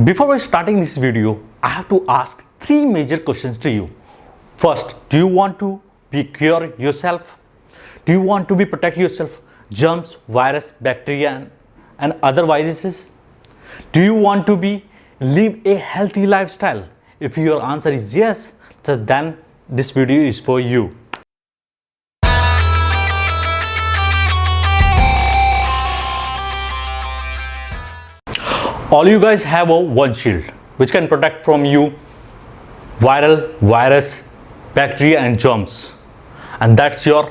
Before we starting this video, I have to ask three major questions to you. First, do you want to be cure yourself? Do you want to be protect yourself germs, virus, bacteria and other viruses? Do you want to be live a healthy lifestyle? If your answer is yes, then this video is for you. All you guys have one shield which can protect from you viral, virus, bacteria and germs, and that's your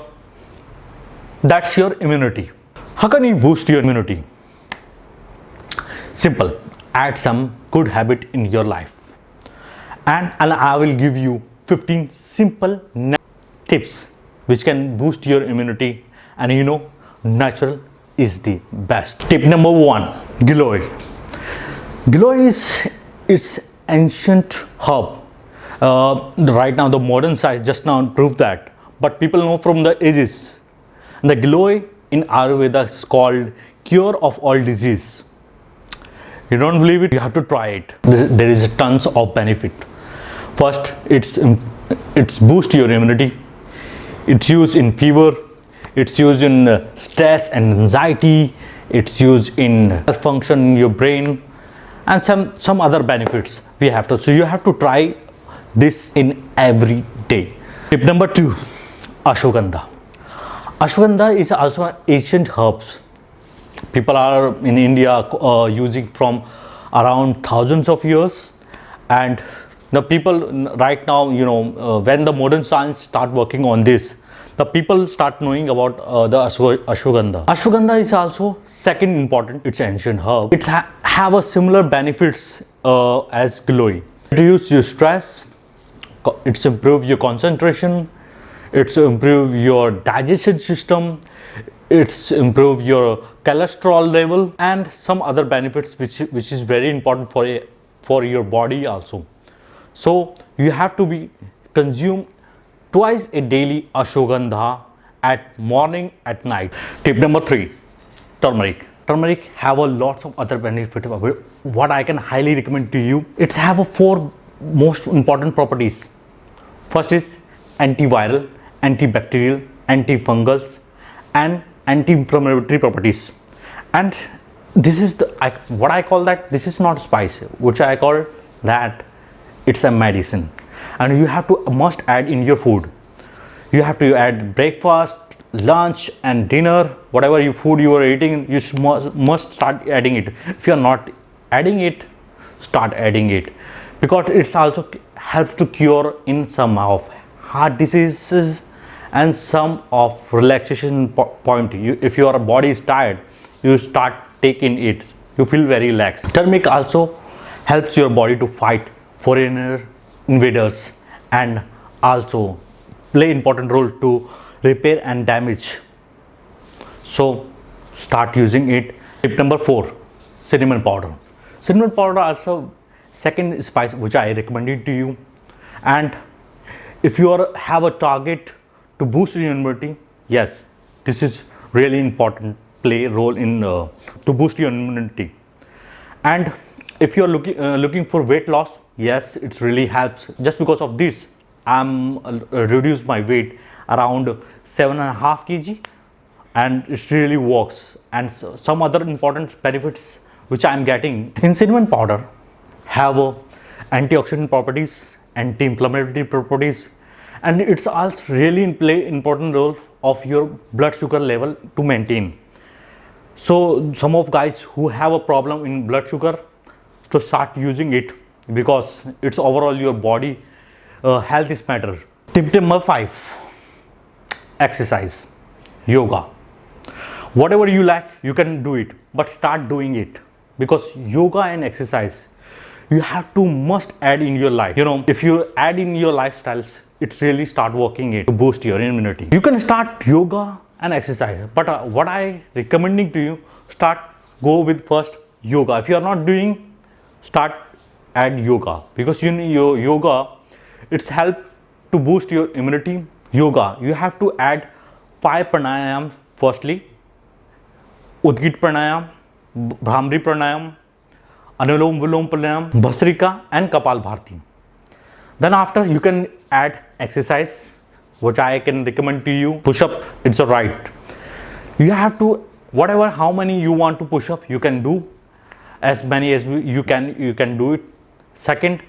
immunity. How can you boost your immunity? Simple. Add some good habit in your life, and I will give you 15 simple tips which can boost your immunity. And natural is the best. Tip number 1: giloy. Giloy is ancient herb. Right now the modern science just now proved that, but people know from the ages. The giloy in Ayurveda is called cure of all disease. You don't believe it? You have to try it. There is tons of benefit. First, it's boost your immunity. It's used in fever. It's used in stress and anxiety. It's used in function in your brain, and some other benefits we have to. So you have to try this in every day. Tip number 2: ashwagandha. Ashwagandha is also an ancient herbs. People are in India using from around thousands of years, and the people right now, when the modern science start working on this, the people start knowing about the ashwagandha. Ashwagandha is also second important. It's ancient herb. It have a similar benefits as giloy. It reduces your stress. It's improve your concentration. It's improve your digestion system. It's improve your cholesterol level and some other benefits which is very important for your body also. So you have to be consume twice a daily ashwagandha, at morning, at night. Tip number 3: turmeric. Turmeric have a lots of other benefits. What I can highly recommend to you, it have a 4 most important properties. First is antiviral, antibacterial, antifungal and anti-inflammatory properties. And this is what I call that this is not spice, which I call that it's a medicine. And you have to must add in your food. You have to add breakfast, lunch and dinner. Whatever food you are eating, you must start adding it. If you are not adding it, start adding it, because it's also helps to cure in some of heart diseases and some of relaxation point. If your body is tired, you start taking it, you feel very relaxed. Turmeric also helps your body to fight foreigner invaders and also play important role to repair and damage. So start using it. Tip number 4: cinnamon powder. Cinnamon powder also second spice which I recommended to you. And if you have a target to boost your immunity, yes, this is really important, play a role in to boost your immunity. And if you are looking for weight loss, yes, it really helps. Just because of this, I'm reduced my weight around 7.5 kg, and it really works. And some other important benefits which I'm getting in cinnamon powder have antioxidant properties, anti-inflammatory properties, and it's also really play important role of your blood sugar level to maintain. So some of guys who have a problem in blood sugar, to start using it, because it's overall your body health is matter. Tip number 5: exercise, yoga. Whatever you like, you can do it, but start doing it, because yoga and exercise you have to must add in your life. If you add in your lifestyles, it's really start working it to boost your immunity. You can start yoga and exercise, but what I recommending to you, go with first yoga. If you are not doing, add yoga, because your yoga, it's help to boost your immunity. Yoga, you have to add 5 pranayam. Firstly, Udgit pranayam, Bhramari pranayam, Anulom Vilom Pranayam, Bhasrika and Kapal Bharti. Then after you can add exercise, which I can recommend to you. Push up, it's alright. You have to, whatever, how many you want to push up, you can do as many as you can do it. Second,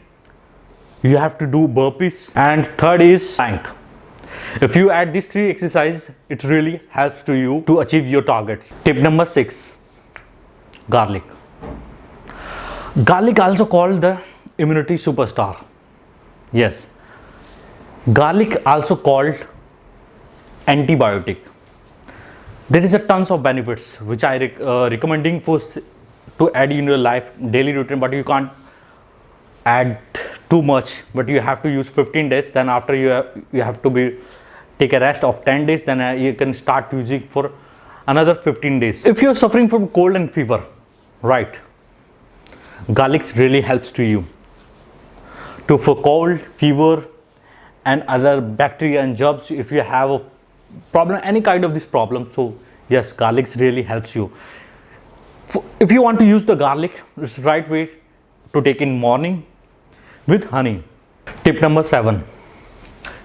you have to do burpees, and third is plank. If you add these three exercises, it really helps to you to achieve your targets. Tip number 6, garlic. Garlic also called the immunity superstar. Yes, garlic also called antibiotic. There is a tons of benefits which I recommending for to add in your life daily routine, but you can't add too much, but you have to use 15 days. Then after you have to take a rest of 10 days, then you can start using for another 15 days. If you're suffering from cold and fever, right, garlic really helps to you for cold, fever and other bacteria and germs. If you have a problem, any kind of this problem, so yes, garlic really helps you. If you want to use the garlic, it's the right way to take in morning with honey. Tip number 7,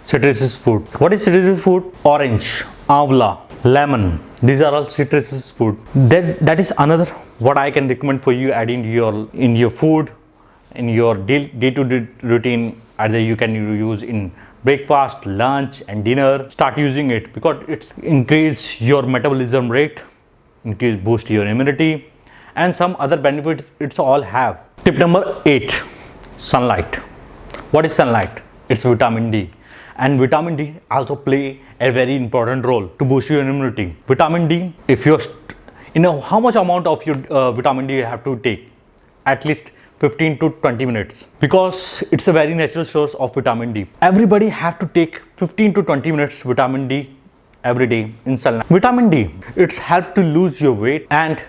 citrus fruit. What is citrus fruit? Orange, amla, lemon. These are all citrus fruit. That is another what I can recommend for you adding in your food, in your day-to-day routine. Either you can use in breakfast, lunch and dinner. Start using it because it's increase your metabolism rate, boost your immunity, and some other benefits it's all have. Tip number 8, sunlight. What is sunlight? It's vitamin D, and vitamin D also play a very important role to boost your immunity. Vitamin D, if you're how much amount of your vitamin D you have to take? At least 15 to 20 minutes, because it's a very natural source of vitamin D. Everybody have to take 15 to 20 minutes vitamin D every day in sunlight. Vitamin D, it's helps to lose your weight and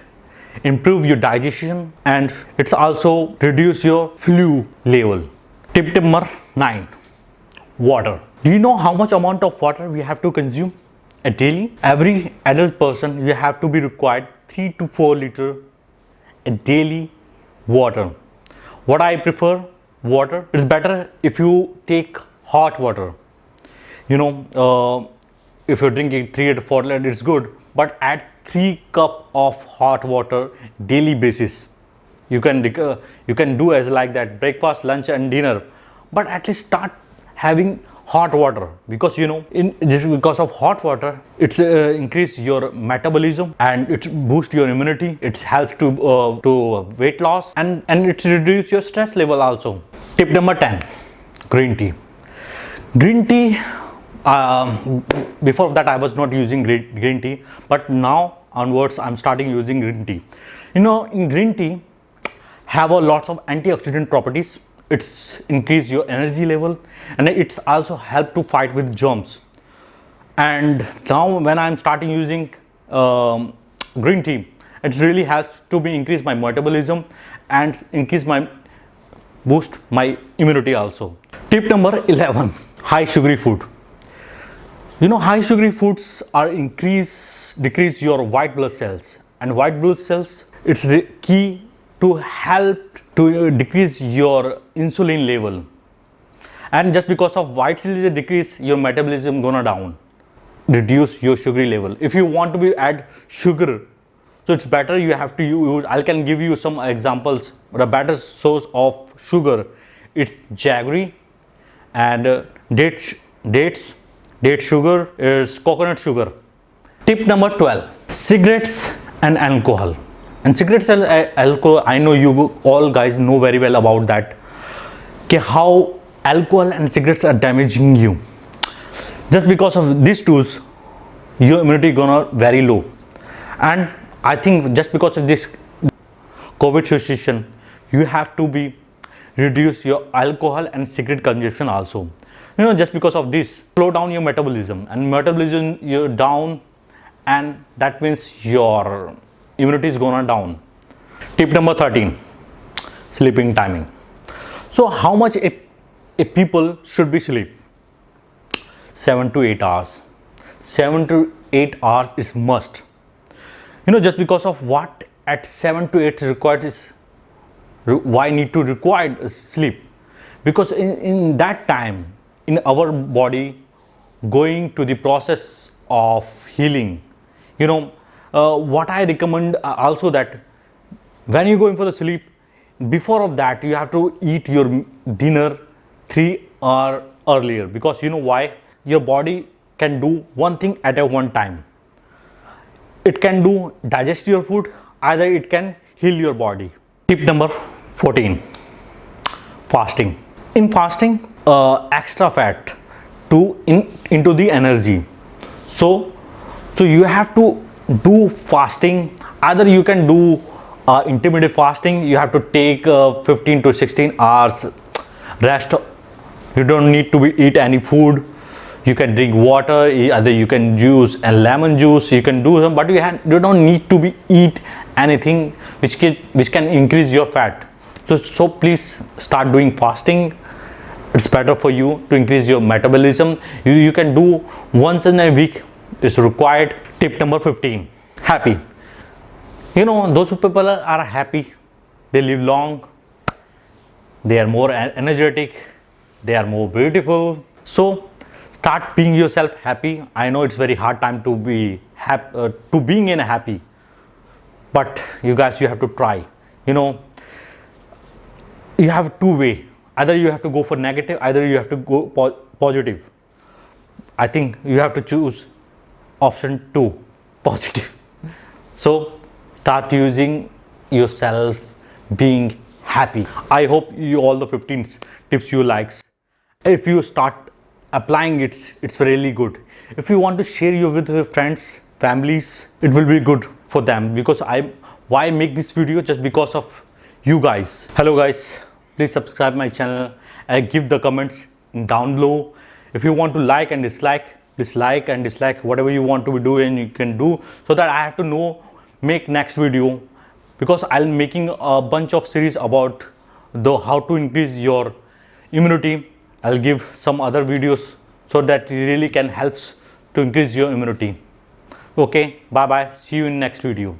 improve your digestion, and it's also reduce your flu level. Tip number 9, water. Do you know how much amount of water we have to consume a daily? Every adult person, you have to be required 3 to 4 liter a daily water. What I prefer, water. It's better if you take hot water. If you're drinking 3 to 4 liters, it's good, but add 3 cups of hot water daily basis. You can do as like that, breakfast, lunch and dinner, but at least start having hot water, because because of hot water, it's increase your metabolism and it boost your immunity. It helps to weight loss, and it reduce your stress level also. Tip number 10, green tea. Green tea, before that I was not using green tea, but now onwards I'm starting using green tea. In green tea have a lots of antioxidant properties. It's increase your energy level, and it's also help to fight with germs. And now when I'm starting using green tea, it really helps to increase my metabolism and boost my immunity also. Tip number 11, high sugary food. High sugary foods are decrease your white blood cells, and white blood cells, it's the key to help to decrease your insulin level. And just because of white cells decrease, your metabolism gonna down, reduce your sugary level. If you want to add sugar, so it's better you have to use, I can give you some examples. The better source of sugar, it's jaggery, and date sugar is coconut sugar. Tip number 12, cigarettes and alcohol. And cigarettes and alcohol, I know you all guys know very well about that, how alcohol and cigarettes are damaging you. Just because of these two, your immunity gonna very low. And I think just because of this COVID situation, you have to reduce your alcohol and cigarette consumption also. Just because of this, slow down your metabolism, and metabolism you're down, and that means your immunity is gonna down. Tip number 13, sleeping timing. So how much a people should be sleep? 7 to 8 hours. 7 to 8 hours is must. Just because of what at 7 to 8 required is why need to require sleep? Because in that time, in our body going to the process of healing, you know, what I recommend also that when you're going for the sleep, before of that you have to eat your dinner 3 hours earlier, because you know why? Your body can do one thing at a one time. It can do digest your food, either it can heal your body. Tip number 14, fasting. In fasting, extra fat into the energy. So you have to do fasting. Either you can do intermittent fasting. You have to take 15 to 16 hours rest. You don't need to eat any food. You can drink water. Either you can use a lemon juice. You can do some, but you don't need to eat anything which can increase your fat. So please start doing fasting. It's better for you to increase your metabolism. You can do once in a week is required. Tip number 15, happy. You know, those people are happy, they live long, they are more energetic, they are more beautiful. So start being yourself happy. I know it's very hard time to be happy, to being in happy, but you guys, you have to try. You know, you have two way. Either you have to go for negative, either you have to go positive. I think you have to choose option 2, positive. So start using yourself being happy. I hope you all the 15 tips you likes. If you start applying it, it's really good. If you want to share you with your friends, families, it will be good for them, because why make this video? Just because of you guys. Hello guys, please subscribe my channel and give the comments down below. If you want to like and dislike whatever you want to be doing, you can do, so that I have to know make next video, because I'm making a bunch of series about how to increase your immunity. I'll give some other videos so that it really can helps to increase your immunity. Okay, bye bye, see you in next video.